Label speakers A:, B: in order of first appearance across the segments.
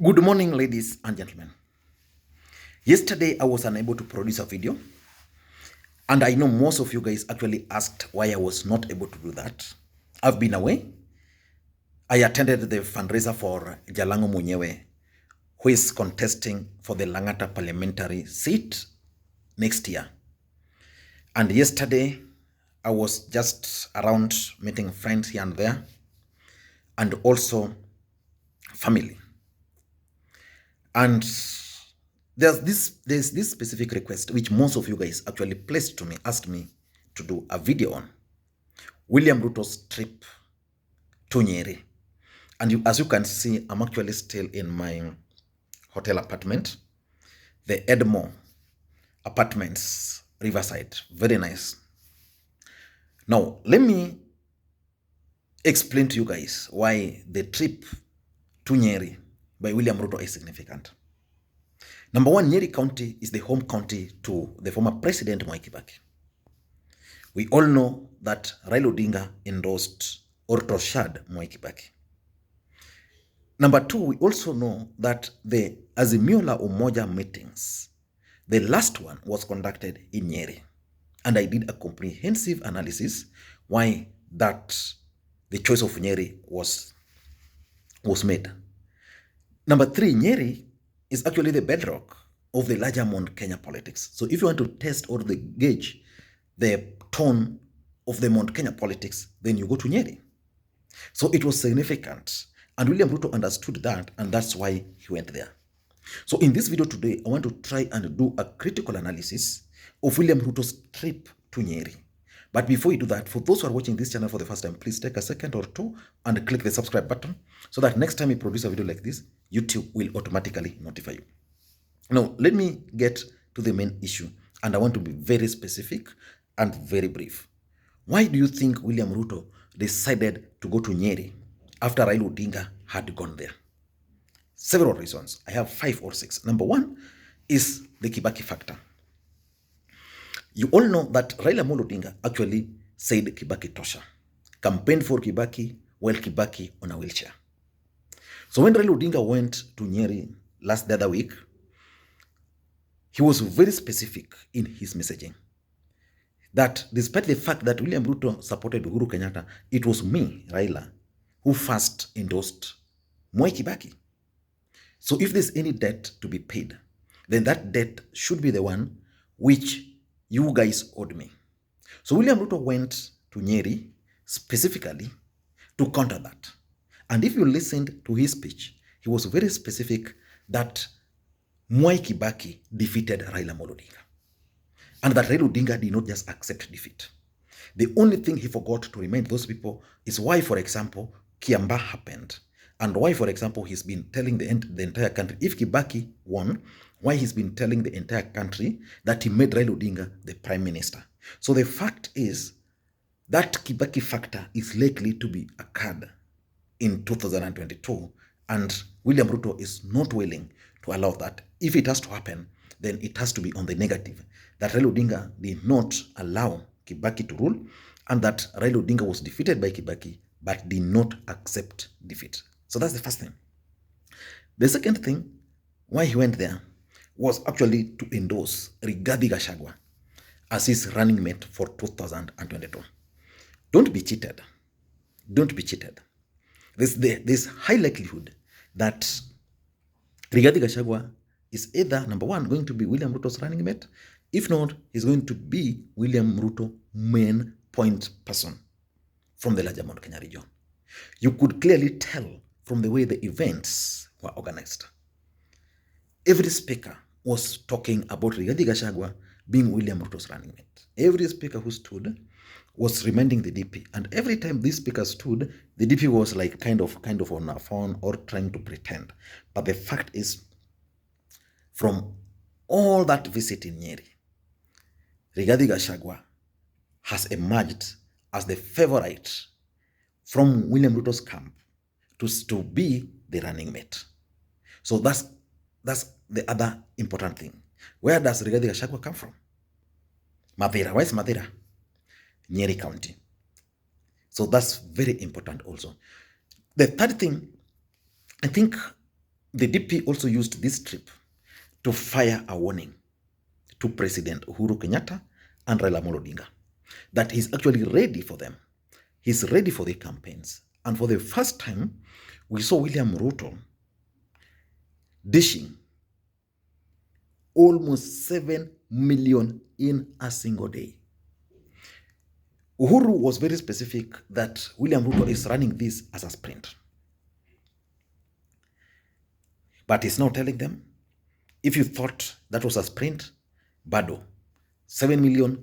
A: Good morning, ladies and gentlemen. Yesterday, I was unable to produce a video, and I know most of you guys actually asked why I was not able to do that. I've been away. I attended the fundraiser for Jalango Munyewe, who is contesting for the Langata parliamentary seat next year. And yesterday, I was just around meeting friends here and there, and also family. And there's this specific request which most of you guys actually placed to me, asked me to do a video on William Ruto's trip to Nyeri. And as you can see, I'm actually still in my hotel apartment, the Edmore Apartments, Riverside. Very nice. Now, let me explain to you guys why the trip to Nyeri by William Ruto is significant. Number one, Nyeri County is the home county to the former President Mwai Kibaki. We all know that Raila Odinga endorsed or toshad Mwai Kibaki. Number two, we also know that the Azimio la Umoja meetings, the last one was conducted in Nyeri. And I did a comprehensive analysis why that the choice of Nyeri was made. Number three, Nyeri is actually the bedrock of the larger Mount Kenya politics. So if you want to test or gauge the tone of the Mount Kenya politics, then you go to Nyeri. So it was significant. And William Ruto understood that, and that's why he went there. So in this video today, I want to try and do a critical analysis of William Ruto's trip to Nyeri. But before we do that, for those who are watching this channel for the first time, please take a second or two and click the subscribe button so that next time we produce a video like this, YouTube will automatically notify you. Now, let me get to the main issue, and I want to be very specific and very brief. Why do you think William Ruto decided to go to Nyeri after Raila Odinga had gone there? Several reasons. I have 5 or 6. Number one is the Kibaki factor. You all know that Raila Odinga actually said Kibaki tosha, campaigned for Kibaki while Kibaki on a wheelchair. So when Raila Odinga went to Nyeri the other week, he was very specific in his messaging that despite the fact that William Ruto supported Uhuru Kenyatta, it was me, Raila, who first endorsed Mwai Kibaki. So if there's any debt to be paid, then that debt should be the one which you guys owed me. So William Ruto went to Nyeri specifically to counter that. And if you listened to his speech, he was very specific that Mwai Kibaki defeated Raila Odinga. And that Raila Odinga did not just accept defeat. The only thing he forgot to remind those people is why, for example, Kiamba happened. And why, for example, he's been telling the entire country, if Kibaki won, why he's been telling the entire country that he made Raila Odinga the prime minister. So the fact is that Kibaki factor is likely to be occurred in 2022, and William Ruto is not willing to allow that. If it has to happen, then it has to be on the negative, that Raila Odinga did not allow Kibaki to rule, and that Raila Odinga was defeated by Kibaki, but did not accept defeat. So that's the first thing. The second thing, why he went there, was actually to endorse Rigathi Gachagua as his running mate for 2022. Don't be cheated. Don't be cheated. There's high likelihood that Rigathi Gachagua is either, number one, going to be William Ruto's running mate. If not, he's going to be William Ruto main point person from the larger Mount Kenya region. You could clearly tell from the way the events were organized. Every speaker was talking about Rigathi Gachagua being William Ruto's running mate. Every speaker who stood was reminding the DP. And every time this speaker stood, the DP was like kind of on a phone or trying to pretend. But the fact is, from all that visit in Nyeri, Rigathi Gachagua has emerged as the favorite from William Ruto's camp to be the running mate. So that's the other important thing. Where does Rigathi Gachagua come from? Mathira. Where's Mathira? Nyeri County. So that's very important also. The third thing, I think The DP also used this trip to fire a warning to President Uhuru Kenyatta and Raila Odinga that he's actually ready for them. He's ready for the campaigns. And for the first time, we saw William Ruto dishing almost 7 million in a single day. Uhuru was very specific that William Ruto is running this as a sprint. But he's now telling them, if you thought that was a sprint, bado. 7 million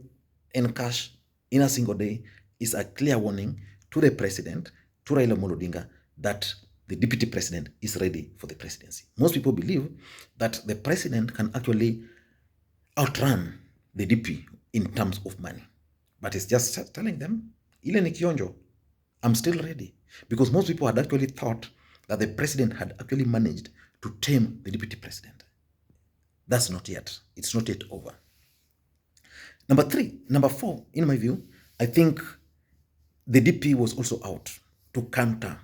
A: in cash in a single day is a clear warning to the president, to Raila Odinga, that the deputy president is ready for the presidency. Most people believe that the president can actually outrun the DP in terms of money. But it's just telling them, ile ni kionjo, I'm still ready. Because most people had actually thought that the president had actually managed to tame the deputy president. That's not yet. It's not yet over. Number four, in my view, I think the DP was also out to counter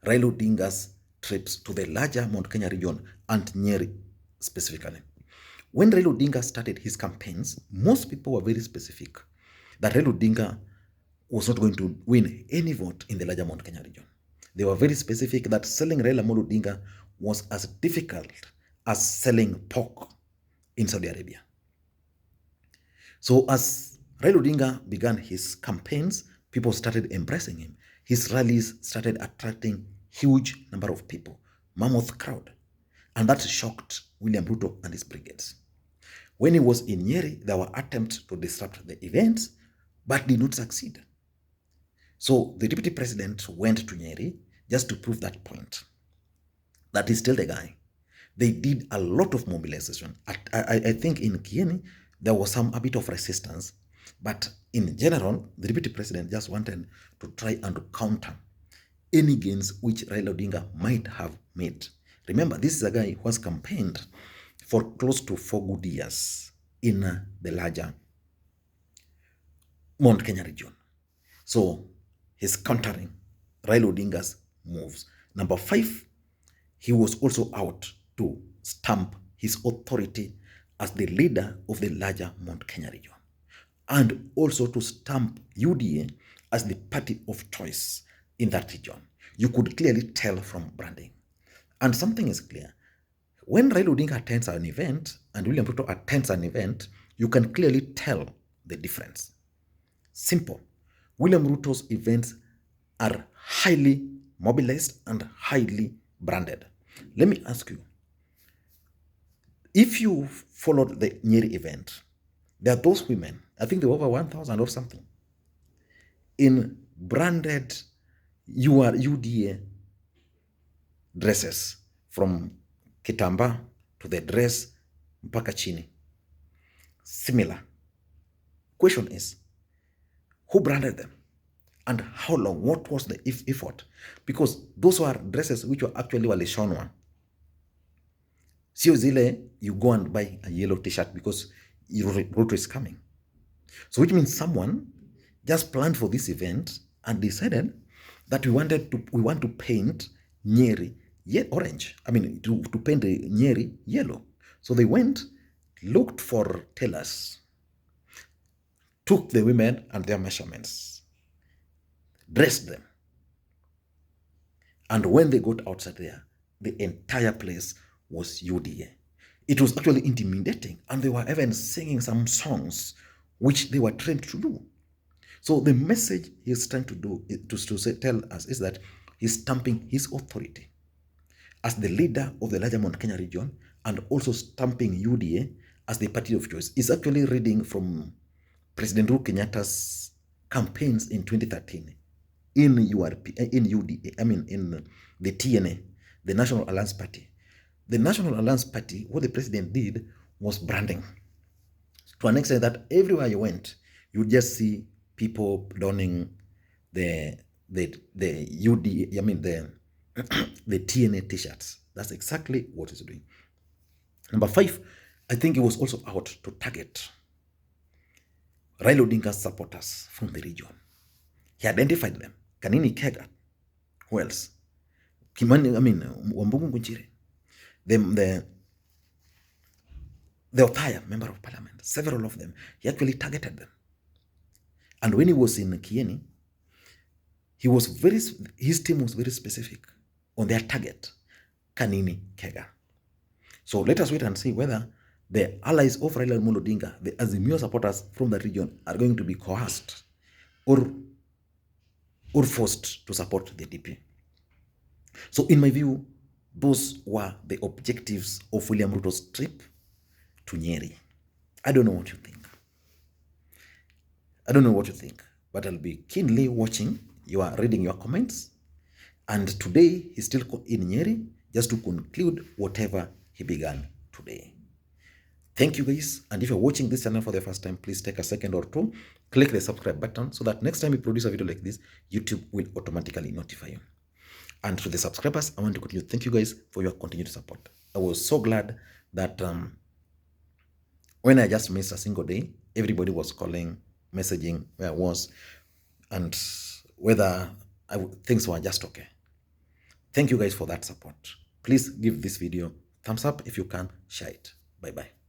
A: Raila Odinga's trips to the larger Mount Kenya region and Nyeri specifically. When Raila Odinga started his campaigns, most people were very specific that Raila Odinga was not going to win any vote in the larger Mount Kenya region. They were very specific that selling Raila Odinga was as difficult as selling pork in Saudi Arabia. So as Raila Odinga began his campaigns, people started embracing him. His rallies started attracting huge number of people, mammoth crowd. And that shocked William Ruto and his brigades. When he was in Nyeri, there were attempts to disrupt the events, but did not succeed. So the deputy president went to Nyeri just to prove that point, that he's still the guy. They did a lot of mobilization. I think in Kieni, there was a bit of resistance, but in general, the deputy president just wanted to try and counter any gains which Raila Odinga might have made. Remember, this is a guy who has campaigned for close to 4 good years in the larger Mount Kenya region. So he's countering Raila Odinga's moves. Number 5, he was also out to stamp his authority as the leader of the larger Mount Kenya region, and also to stamp UDA as the party of choice in that region. You could clearly tell from branding. And something is clear. When Raila Odinga attends an event and William Ruto attends an event, you can clearly tell the difference. Simple. William Ruto's events are highly mobilized and highly branded. Let me ask you, if you followed the Nyeri event, there are those women, I think there were over 1,000 or something, in branded UDA dresses, from kitamba to the dress mpaka chini. Similar. Question is, who branded them? And how long? What was the effort? Because those were dresses which were actually walishonwa. Sio zile you go and buy a yellow t-shirt because Ruto is coming. So which means someone just planned for this event and decided that we want to paint Nyeri orange. I mean, to paint the Nyeri yellow. So they went, looked for tailors, took the women and their measurements, dressed them. And when they got outside there, the entire place was UDA. It was actually intimidating, and they were even singing some songs which they were trained to do. So the message he's trying to do tell us is that he's stamping his authority as the leader of the larger Mount Kenya region, and also stamping UDA as the party of choice. He's actually reading from President Uhuru Kenyatta's campaigns in 2013 in UDA, I mean in the TNA, the National Alliance Party. The National Alliance Party, what the president did was branding, to an extent that everywhere you went, you just see people donning the UDA, I mean the TNA t-shirts. That's exactly what he's doing. Number 5, I think he was also out to target Raila Odinga's supporters from the region. He identified them. Kanini Kega. Who else? Kimani, I mean, Wambugu Ngunjiri. the Othaya member of parliament, several of them, he actually targeted them. And when he was in Kieni, his team was very specific on their target, Kanini Kega. So let us wait and see whether the allies of Raila Amolo Odinga, the Azimio supporters from the region, are going to be coerced or forced to support the DP. So in my view, those were the objectives of William Ruto's trip to Nyeri. I don't know what you think. But I'll be keenly watching. Reading your comments. And today, he's still in Nyeri just to conclude whatever he began today. Thank you guys. And if you're watching this channel for the first time, please take a second or two, click the subscribe button so that next time we produce a video like this, YouTube will automatically notify you. And to the subscribers, I want to continue. Thank you guys for your continued support. I was so glad that when I just missed a single day, everybody was calling, messaging where I was, and whether things were just okay. Thank you guys for that support. Please give this video thumbs up if you can, share it. Bye-bye.